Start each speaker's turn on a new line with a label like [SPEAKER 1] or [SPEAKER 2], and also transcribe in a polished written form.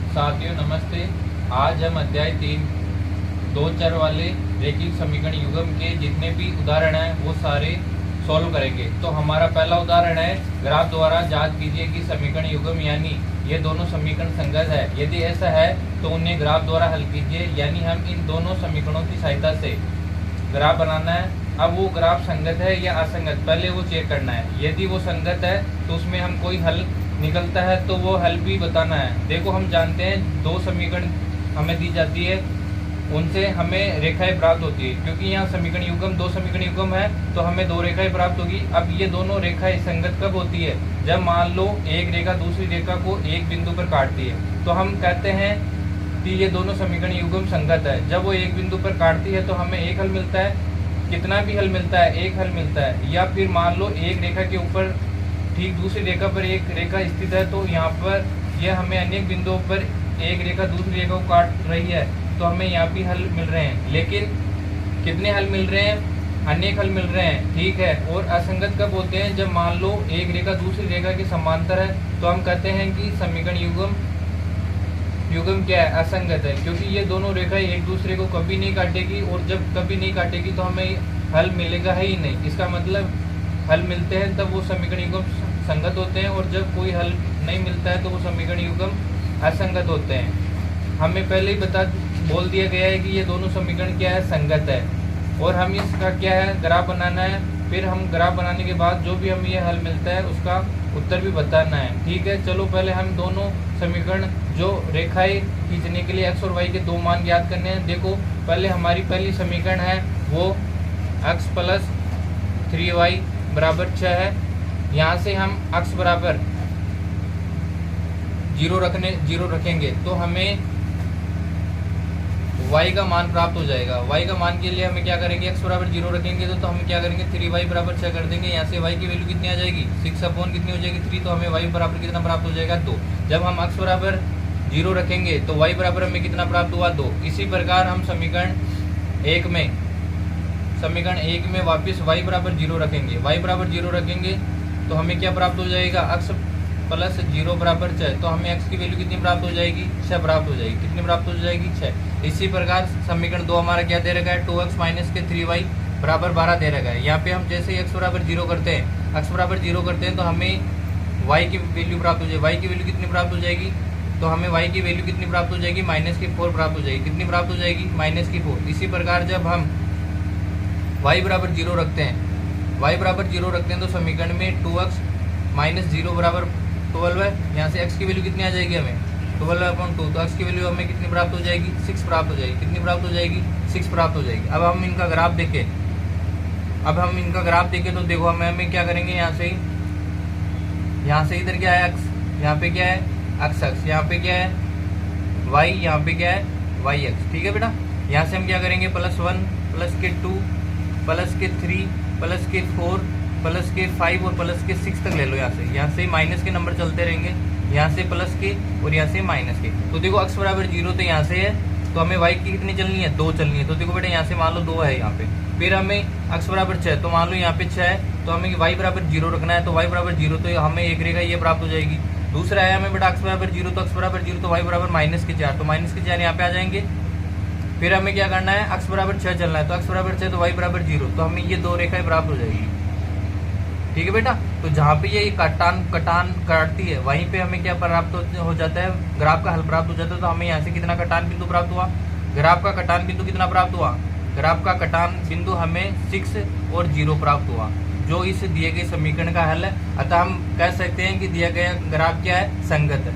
[SPEAKER 1] साथियों नमस्ते। आज हम अध्याय 3 दो चर वाले रैखिक समीकरण युग्म के जितने भी उदाहरण हैं वो सारे सॉल्व करेंगे। तो हमारा पहला उदाहरण है, ग्राफ द्वारा जांच कीजिए कि समीकरण युग्म यानी ये दोनों समीकरण संगत है। यदि ऐसा है तो उन्हें ग्राफ द्वारा हल कीजिए। यानी हम इन दोनों समीकरणों की सहायता से ग्राफ बनाना है। अब वो ग्राफ संगत है या असंगत, पहले वो चेक करना है। यदि वो संगत है तो उसमें हम कोई हल निकलता है तो वो हल भी बताना है। देखो, हम जानते हैं दो समीकरण हमें दी जाती है, उनसे हमें रेखाएं प्राप्त होती है। क्योंकि यहाँ समीकरण युग्म दो समीकरण युग्म है तो हमें दो रेखाएं प्राप्त होगी। अब ये दोनों रेखाएं संगत कब होती है? जब मान लो एक रेखा दूसरी रेखा को एक बिंदु पर काटती है तो हम कहते हैं कि ये दोनों समीकरण युग्म संगत है। जब वो एक बिंदु पर काटती है तो हमें एक हल मिलता है। कितना भी हल मिलता है, एक हल मिलता है। या फिर मान लो एक रेखा के ऊपर ठीक दूसरी रेखा पर एक रेखा स्थित है तो यहाँ पर यह हमें अनेक बिंदुओं पर एक रेखा दूसरी रेखा को काट रही है तो हमें यहाँ भी हल मिल रहे हैं। लेकिन कितने हल मिल रहे हैं? अनेक हल मिल रहे हैं, ठीक है। और असंगत कब होते हैं? जब मान लो एक रेखा दूसरी रेखा के समांतर है तो हम कहते हैं कि समीकरण युग्म क्या है? असंगत है। क्योंकि ये दोनों रेखाएं एक दूसरे को कभी नहीं काटेगी, और जब कभी नहीं काटेगी तो हमें हल मिलेगा ही नहीं। इसका मतलब हल मिलते हैं तब वो समीकरण युग्म संगत होते हैं, और जब कोई हल नहीं मिलता है तो वो समीकरण युग्म असंगत होते हैं। हमें पहले ही बोल दिया गया है कि ये दोनों समीकरण क्या है? संगत है। और हम इसका क्या है? ग्राफ बनाना है। फिर हम ग्राफ बनाने के बाद जो भी हमें ये हल मिलता है उसका उत्तर भी बताना है, ठीक है। चलो पहले हम दोनों समीकरण जो रेखाएं खींचने के लिए एक्स और वाई के दो मान ज्ञात करने हैं। देखो, पहले हमारी पहली समीकरण है वो x प्लस 3y बराबर 6 है। यहाँ से हम x बराबर जीरो रखेंगे तो हमें y का मान प्राप्त हो जाएगा। y का मान के लिए हमें क्या करेंगे? x बराबर 0 रखेंगे तो हम क्या करेंगे? 3y बराबर 6 कर देंगे। यहाँ से y की वैल्यू कितनी आ जाएगी? 6 अपॉन कितनी हो जाएगी? 3। तो हमें y बराबर कितना प्राप्त हो जाएगा? 2। जब हम x बराबर 0 रखेंगे तो y बराबर हमें कितना प्राप्त हुआ? 2। इसी प्रकार हम समीकरण एक में वापस y बराबर 0 रखेंगे। y बराबर 0 रखेंगे तो हमें क्या प्राप्त हो जाएगा? x प्लस 0 बराबर 6। तो हमें x की वैल्यू कितनी प्राप्त हो जाएगी? 6 प्राप्त हो जाएगी। कितनी प्राप्त हो जाएगी? 6। इसी प्रकार समीकरण 2 हमारा क्या दे रखा है? 2x माइनस के 3y बराबर 12 दे रखा है। यहाँ पे हम जैसे ही x बराबर 0 करते हैं तो हमें y की वैल्यू प्राप्त हो जाएगी। y की वैल्यू कितनी प्राप्त हो जाएगी? तो हमें y की वैल्यू कितनी प्राप्त हो जाएगी? माइनस की 4 प्राप्त हो जाएगी। कितनी प्राप्त हो जाएगी? माइनस की 4। इसी प्रकार जब हम y बराबर 0 रखते हैं तो समीकरण में 2x माइनस 0 बराबर 12 है। यहाँ से x की वैल्यू कितनी आ जाएगी? हमें 12/2। तो x की वैल्यू हमें कितनी प्राप्त हो जाएगी? 6 प्राप्त हो जाएगी। कितनी प्राप्त हो जाएगी? 6 प्राप्त हो जाएगी। अब हम इनका ग्राफ देखें तो देखो हमें क्या करेंगे? यहाँ से इधर क्या है? x, यहाँ पे क्या है? x, यहाँ पे क्या है? y, यहाँ पे क्या है? yx, ठीक है बेटा। यहाँ से हम क्या करेंगे? +1 प्लस के 2 प्लस के 3 प्लस के 4 प्लस के 5 और प्लस के 6 तक ले लो। यहाँ से माइनस के नंबर चलते रहेंगे, यहाँ से प्लस के और यहाँ से माइनस के। तो देखो x बराबर 0 तो यहाँ से है तो हमें y की कितनी चलनी है? 2 चलनी है। तो देखो बेटा, यहाँ से मान लो 2 है यहाँ पे। फिर हमें x बराबर 6 तो मान लो यहाँ पे 6 है तो हमें y बराबर 0 रखना है। तो y बराबर 0 तो हमें एक रेखा ये प्राप्त हो जाएगी। दूसरा है हमें बेटा x बराबर 0 तो x बराबर 0 तो y बराबर माइनस के 4 तो माइनस के 4 यहाँ पे आ जाएंगे। फिर हमें क्या करना है? x बराबर 6 चलना है। तो x बराबर 6 तो y बराबर 0 तो हमें ये दो रेखाएं प्राप्त हो जाएगी, ठीक है बेटा। तो जहाँ पे ये कटान काटती है वहीं पे हमें क्या प्राप्त हो जाता है? ग्राफ का हल प्राप्त हो जाता है। तो हमें यहाँ से कितना कटान बिंदु प्राप्त हुआ? ग्राफ का कटान बिंदु कितना प्राप्त हुआ? ग्राफ का कटान बिंदु हमें 6 और 0 प्राप्त हुआ, जो इस दिए गए समीकरण का हल है। अतः हम कह सकते हैं कि दिया गया ग्राफ क्या है? संगत है।